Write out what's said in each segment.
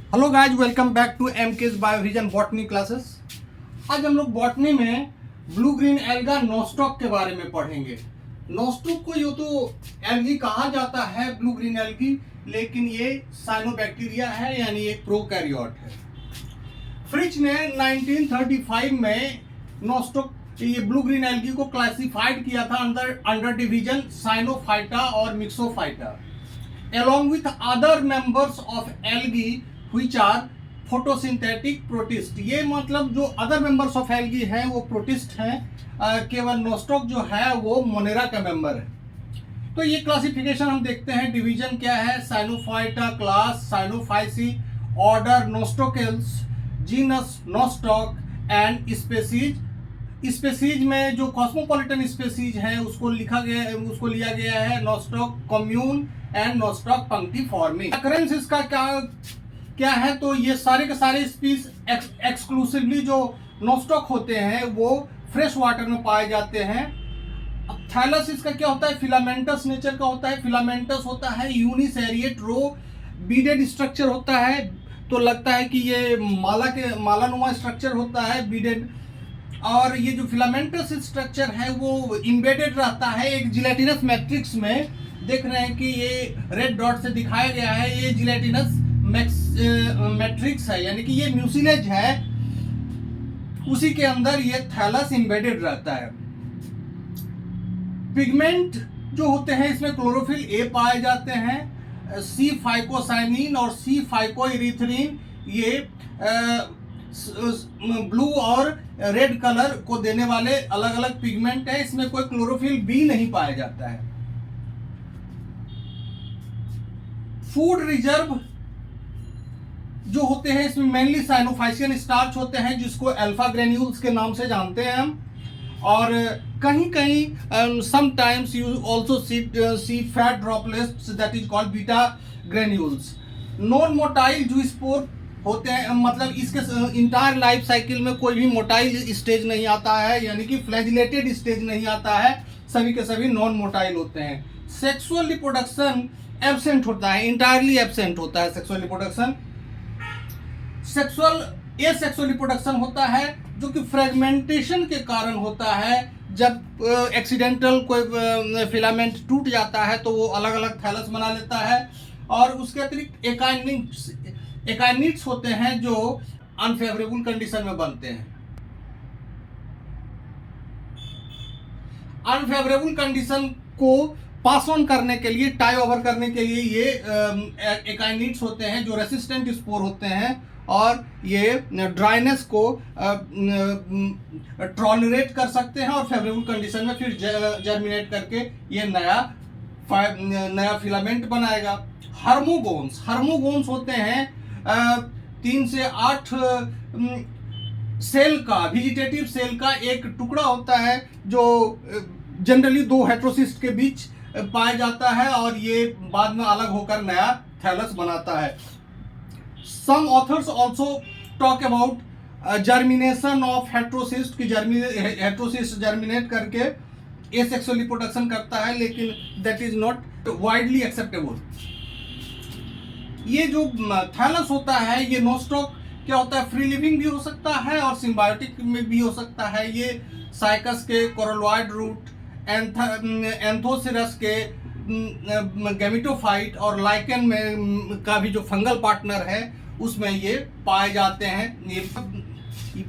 Hello guys, welcome back to MK's Biovision botany classes. आज हम लोग बॉटनी में ब्लू ग्रीन एल्गा नोस्टॉक के बारे में पढ़ेंगे। नोस्टॉक को यो तो एल्गी कहा जाता है, ब्लू ग्रीन एल्गी, लेकिन ये साइनोबैक्टीरिया है, यानी एक प्रोकैरियोट है। फ्रिच ने 1935 में नोस्टॉक ये ब्लू ग्रीन एल्गी को क्लासिफाइड किया था अंडर डिवीजन साइनोफाइटा और मिक्सोफाइटा along with other members of algae which are photosynthetic protist। ये मतलब जो अदर मेंबर्स ऑफ एल्गी हैं वो प्रोटिस्ट हैं, केवल नोस्टॉक जो है वो मोनेरा का मेंबर है। तो ये क्लासिफिकेशन हम देखते हैं। डिवीजन क्या है? Cyanophyta class, Cyanophyceae order Nostocales, genus Nostoc and species. Species में जो कॉस्मोपॉलिटन स्पेसीज है उसको लिया गया है Nostoc commune and Nostoc punctiforme. Occurrence इसका क्या है? तो ये सारे के सारे स्पीस एक्सक्लूसिवली जो नोस्टॉक होते हैं वो फ्रेश वाटर में पाए जाते हैं। अब थैलस इसका क्या होता है? फिलामेंटस नेचर का होता है। फिलामेंटस होता है यूनिसेरिएट रो बीडेड स्ट्रक्चर होता है, तो लगता है कि ये मालानुमा स्ट्रक्चर होता है बीडेड। और ये जो फिलामेंटस स्ट्रक्चर है वो इम्बेडेड रहता है एक जिलेटिनस मैट्रिक्स में। देख रहे हैं कि ये रेड डॉट से दिखाया गया है, ये जिलेटिनस मैट्रिक्स है, यानी कि ये म्यूसिलेज है, उसी के अंदर ये थैलस इम्बेडेड रहता है। पिगमेंट जो होते हैं इसमें क्लोरोफिल ए पाए जाते हैं, सी फाइकोसाइनिन और सी फाइकोइरिथ्रिन, ये ब्लू और रेड कलर को देने वाले अलग अलग पिगमेंट है। इसमें कोई क्लोरोफिल बी नहीं पाया जाता है। फूड रिजर्व जो होते हैं इसमें मेनली साइनोफाइसियन स्टार्च होते हैं, जिसको अल्फा ग्रेन्यूल्स के नाम से जानते हैं हम। और कहीं कहीं sometimes you also C fat droplets that is called beta granules. Non motile जो स्पोर होते हैं, मतलब इसके इंटायर लाइफ साइकिल में कोई भी मोटाइल स्टेज नहीं आता है, यानी कि फ्लैजिलेटेड स्टेज नहीं आता है, सभी के सभी नॉन मोटाइल होते हैं। सेक्सुअल रिप्रोडक्शन एब्सेंट होता है, इंटायरली एब्सेंट होता है सेक्सुअल रिप्रोडक्शन। एसेक्सुअल रिप्रोडक्शन होता है जो कि फ्रेगमेंटेशन के कारण होता है। जब एक्सीडेंटल कोई फिलामेंट टूट जाता है तो वो अलग अलग थैलस बना लेता है। और उसके अतिरिक्त एकाइनिट्स होते हैं जो अनफेवरेबल कंडीशन में बनते हैं। अनफेवरेबल कंडीशन को पास ऑन करने के लिए, टाई ओवर करने के लिए ये एकाइनिट्स होते हैं जो रेसिस्टेंट स्पोर होते हैं, और ये ड्राइनेस को टॉलरेट कर सकते हैं और फेवरेबल कंडीशन में फिर जर्मिनेट करके ये नया फिलामेंट बनाएगा। हार्मोगोन्स होते हैं 3 से 8 सेल का, वेजिटेटिव सेल का एक टुकड़ा होता है जो जनरली 2 हेटेरोसिस्ट के बीच पाया जाता है, और ये बाद में अलग होकर नया थैलस बनाता है। Some authors also talk about germination of heterocyst, की हेटेरोसिस्ट जर्मिनेट करके एसेक्सुअल रिप्रोडक्शन करता है, लेकिन that is not widely acceptable. ये जो थैलस होता है, ये नोस्टॉक क्या होता है? फ्री लिविंग भी हो सकता है और सिम्बायोटिक में भी हो सकता है। ये साइकस के कोरलोइड रूट, एंथोसिरस के गैमेटोफाइट और लाइकेन में का भी जो फंगल पार्टनर है उसमें ये पाए जाते हैं। ये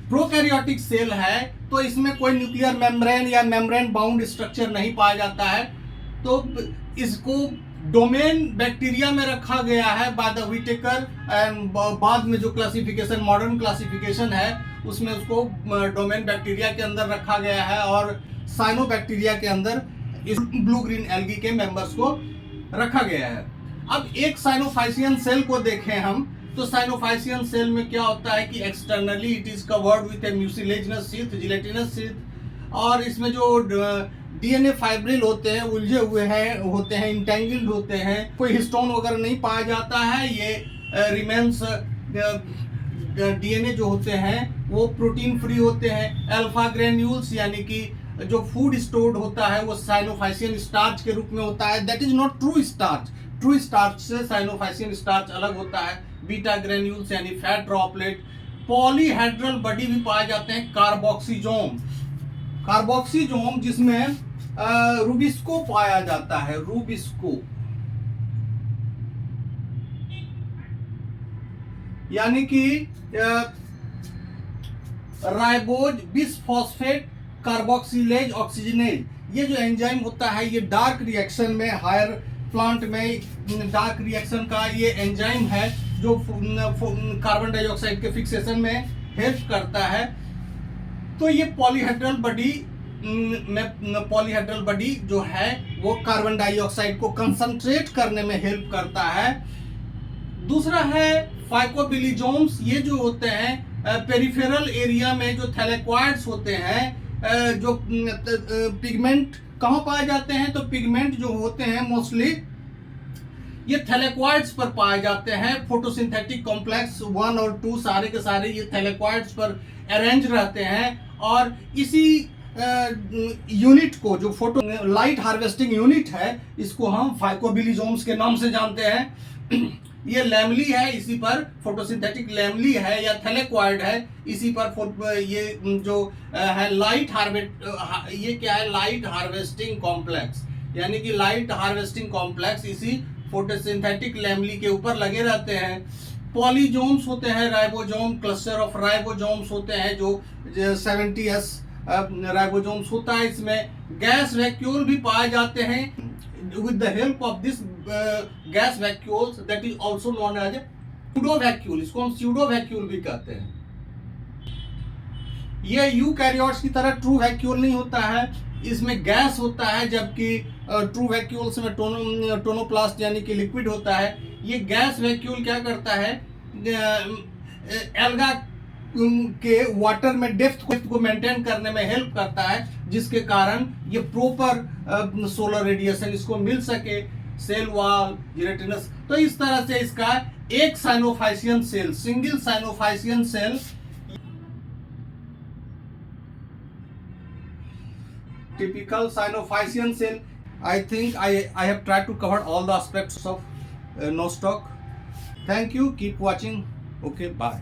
प्रोकैरियोटिक सेल है, तो इसमें कोई न्यूक्लियर मेम्ब्रेन या मेम्ब्रेन बाउंड स्ट्रक्चर नहीं पाया जाता है, तो इसको डोमेन बैक्टीरिया में रखा गया है बाय द व्हिटेकर। एंड बाद में जो क्लासिफिकेशन, मॉडर्न क्लासिफिकेशन है, उसमें उसको डोमेन बैक्टीरिया के अंदर रखा गया है, और साइनोबैक्टीरिया के अंदर इस ब्लू ग्रीन एल्गी के मेंबर्स को रखा गया है। अब एक साइनोफाइसियन सेल को देखें हम, तो साइनोफाइसियन सेल में क्या होता है कि externally it is covered with A mucilaginous sheath, gelatinous sheath, और इसमें जो डीएनए फाइब्रिल होते हैं, उलझे हुए हैं होते हैं, इंटेंगल्ड होते हैं, कोई हिस्टोन वगैरह नहीं पाया जाता है। ये रिमेन्स डीएनए जो होते हैं वो प्रोटीन फ्री होते हैं। अल्फा ग्रेन्यूल्स यानी कि जो फूड स्टोर्ड होता है वो साइनोफाइसियन स्टार्च के रूप में होता है। That is not true starch. True starch से साइनोफाइसियन स्टार्च अलग होता है। बीटा ग्रेन्यूल्स यानी फैट ड्रॉपलेट। पॉलीहेड्रल बॉडी भी पाए जाते हैं कार्बोक्सीजोम, कार्बोक्सीजोम जिसमें रूबिस्को पाया जाता है, रूबिस्को यानी कि राइबोज बिसफॉस्फेट कार्बोक्सिलेज ऑक्सीजनेज, ये जो एंजाइम होता है ये डार्क रिएक्शन में, हायर प्लांट में डार्क रिएक्शन का ये एंजाइम है जो कार्बन डाइऑक्साइड के फिक्सेशन में हेल्प करता है। तो ये पॉलीहेड्रल बॉडी जो है वो कार्बन डाइऑक्साइड को कंसंट्रेट करने में हेल्प करता है। दूसरा है फाइकोबिलिजोम्स, ये जो होते हैं पेरिफेरल एरिया में जो थैलेक्वाइड्स होते हैं, जो पिगमेंट कहाँ पाए जाते हैं, तो पिगमेंट जो होते हैं मोस्टली ये थैलेक्वाइड्स पर पाए जाते हैं। फोटोसिंथेटिक कॉम्प्लेक्स 1 और 2 सारे के सारे ये थैलेक्वाइड्स पर अरेंज रहते हैं और इसी यूनिट को, जो फोटो लाइट हार्वेस्टिंग यूनिट है, इसको हम फाइकोबिलिजोम्स के नाम से जानते हैं। ये लैमली है, इसी पर फोटोसिंथेटिक लैमली है या थैलेक्वाइड है, इसी पर ये जो है लाइट ये क्या है, लाइट हार्वेस्टिंग कॉम्प्लेक्स, यानी कि लाइट हार्वेस्टिंग कॉम्प्लेक्स इसी फोटोसिंथेटिक लैमली के ऊपर लगे रहते हैं। पॉलीजोम्स होते हैं, राइबोजोम, क्लस्टर ऑफ राइबोजोम्स होते हैं जो 70s राइबोजोम्स होता है। इसमें गैस वैक्यूल भी पाए जाते हैं। with the help of this gas vacuoles, that is also known as pseudo vacuole, इसको हम pseudo vacuole भी कहते हैं। ये यूकैरियोट्स की तरह ट्रू वैक्यूल नहीं होता है, इसमें गैस होता है, जबकि ट्रू वैक्यूल्स में टोनोप्लास्ट यानी कि लिक्विड होता है। ये गैस वैक्यूल क्या करता है, एल्गा के वाटर में डेप्थ को मेंटेन करने में हेल्प करता है, जिसके कारण ये प्रॉपर सोलर रेडिएशन इसको मिल सके, सेल वॉल, जिलेटिनस। तो इस तरह से इसका एक cyanophycean cell, single cyanophycean cell, typical Sinophysian cell. I think I have tried to cover all the aspects of Nostoc. Thank you. Keep watching. Okay, bye.